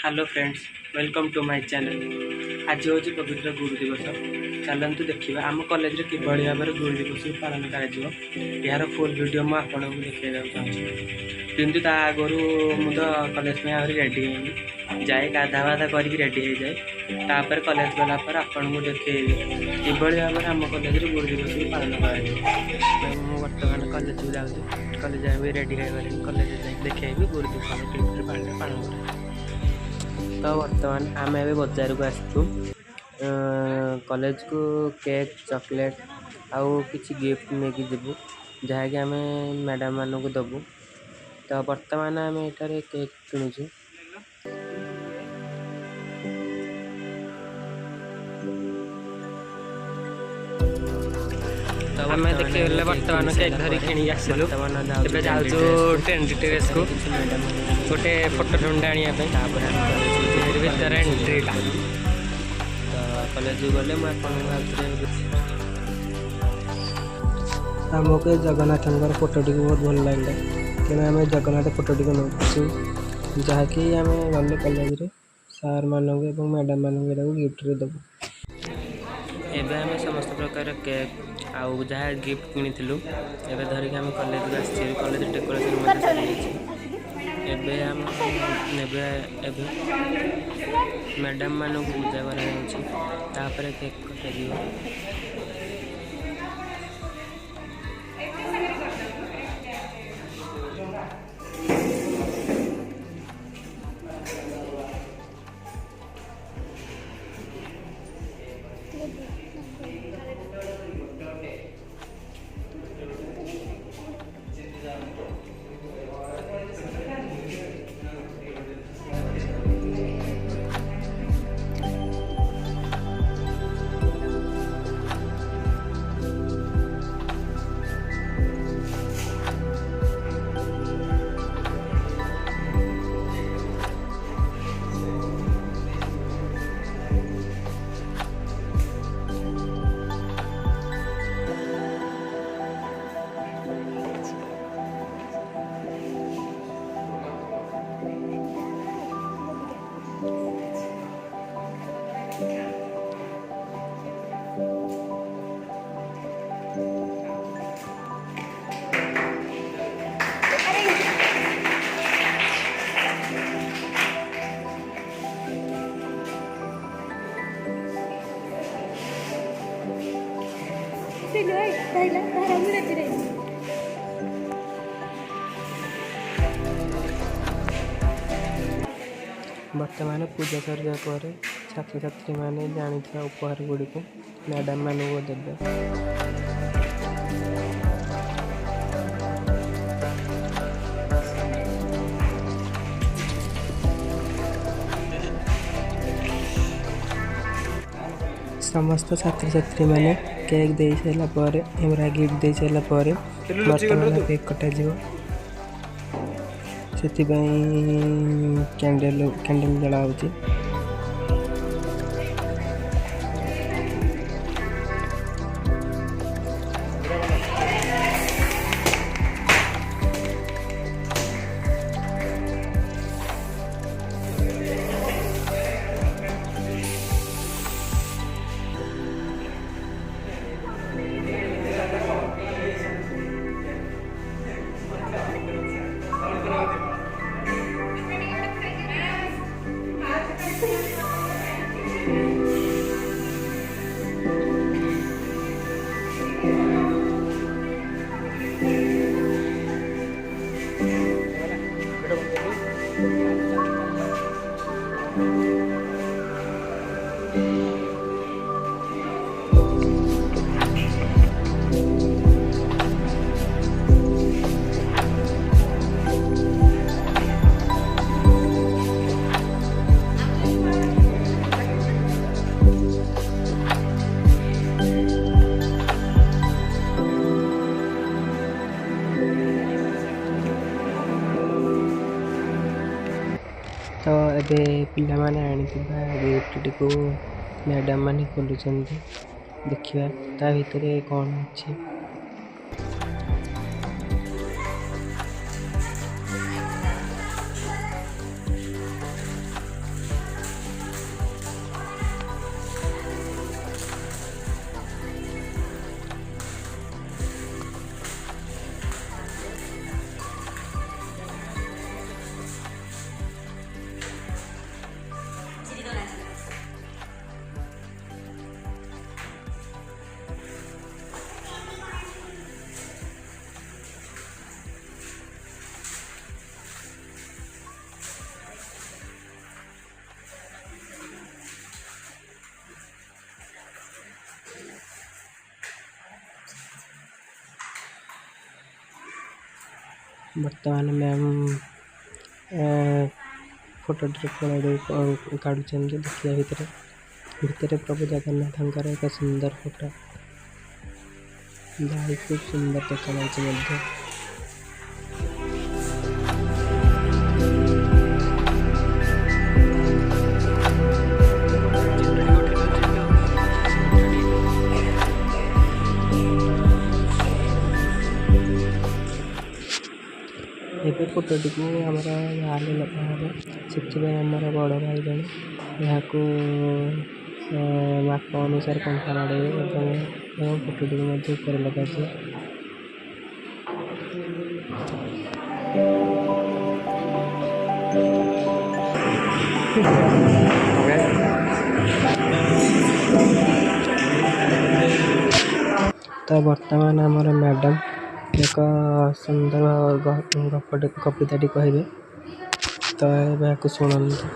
Hello friends, welcome to my channel. आज हूँ पवित्र गुरु दिवस। चलतु देखा आम कॉलेज कि भाव में गुरु दिवस को पालन कर फुल वीडियो मुझे आपको देखा चाहिए। किंतु ता आगु मुझे कॉलेज में आहरी रेडी है जाए गाधा बाधा करके रेडी हो जाए तापर कॉलेज गला पर आपन को देखी कि भाव में आम कॉलेज गुरु दिवस को पालन कर बर्तमान कॉलेज को जाऊँ। कॉलेज रेडी हो कॉलेज देखे गुरु दिवस पालन कर। तो बर्तमान आम ए बजार को आसचु कॉलेज को केक चॉकलेट आउ किसी गिफ्ट लेकिन जीवु जहाँकि आम मैडम मान को दबु। तो बर्तमान आम एठारे केक किणुचु। आम देखिए बर्तमान केक धरी कि आसलु ट्रेंड ड्रेस को गोटे फोटो फ्रेम आने भर एंट्री कॉलेज गले आमको जगन्नाथ फोटो टी बहुत भल लगे कि आम जगन्नाथ फोटो टी नौ जहाँकि आम गले कॉलेज सार मान मैडम मान गिफ्ट देवु। एबे आम समस्त प्रकार केक आउ जहाँ गिफ्ट किनी एबे धरिक आम कॉलेज को आसी कॉलेज डेकोरेशन सरी एबे आम नेबे एबे मैडम मान को पूजा कर केक कटा। वर्तमान पूजा सरिया पर छात्र छात्री मैंने जानी उपहार गुड़ी को मैडम मान को देवे। समस्त छात्र छात्री मैंने केक दे सारापर एमरा गिफ्ट दे सारापर बर्तमान केक कटा से कैंडल जला होची। तो एबे पिला माने आनी गिफ्ट को मैडम माने खोलुचंदी देखिए ता भितर कौन अच्छी। ବର୍ତ୍ତମାନ ମ୍ୟାମ୍ ଫଟୋଟିରେ କାଢ଼ୁଛନ୍ତି। ଦେଖିବା ଭିତରେ ପ୍ରଭୁ ଜଗନ୍ନାଥଙ୍କର ଏକ ସୁନ୍ଦର ଫଟୋ, ଯାହା ଖୁବ୍ ସୁନ୍ଦର ଦେଖାଯାଉଛି ମଧ୍ୟ। ଏବେ ଫଟୋଟିକୁ ଆମର ଗାଁରେ ଲଗା ହେବ, ସେଥିପାଇଁ ଆମର ବଡ଼ ଭାଇ ଜଣେ ଏହାକୁ ମାପ ଅନୁସାରେ କଣ୍ଟା ବାଡ଼େଇବେ ଏବଂ ଫଟୋଟିକୁ ମଧ୍ୟ ଉପରେ ଲଗାଯିବ। ତ ବର୍ତ୍ତମାନ ଆମର ମ୍ୟାଡ଼ାମ୍ ଏକ ସୁନ୍ଦର କବିତାଟି କହିବେ, ତ ଏବେ ଏହାକୁ ଶୁଣନ୍ତୁ।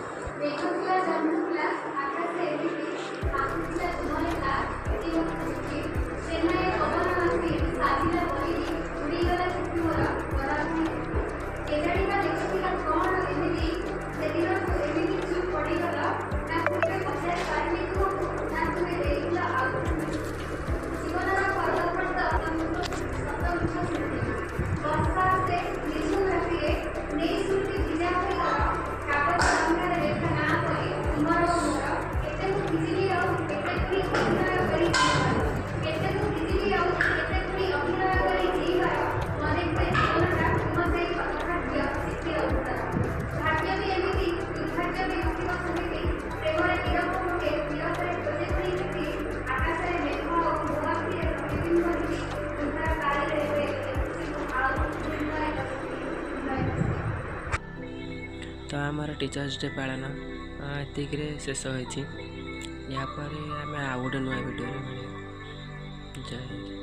ତ ଆମର ଟିଚର୍ସ ଡେ ପାଳନ ଏତିକିରେ ଶେଷ ହୋଇଛି। ଏହାପରେ ଆମେ ଆଉ ଗୋଟେ ନୂଆ ଭିଡ଼ିଓରେ ମିଳିବା। ଜୟ ହିନ୍ଦ।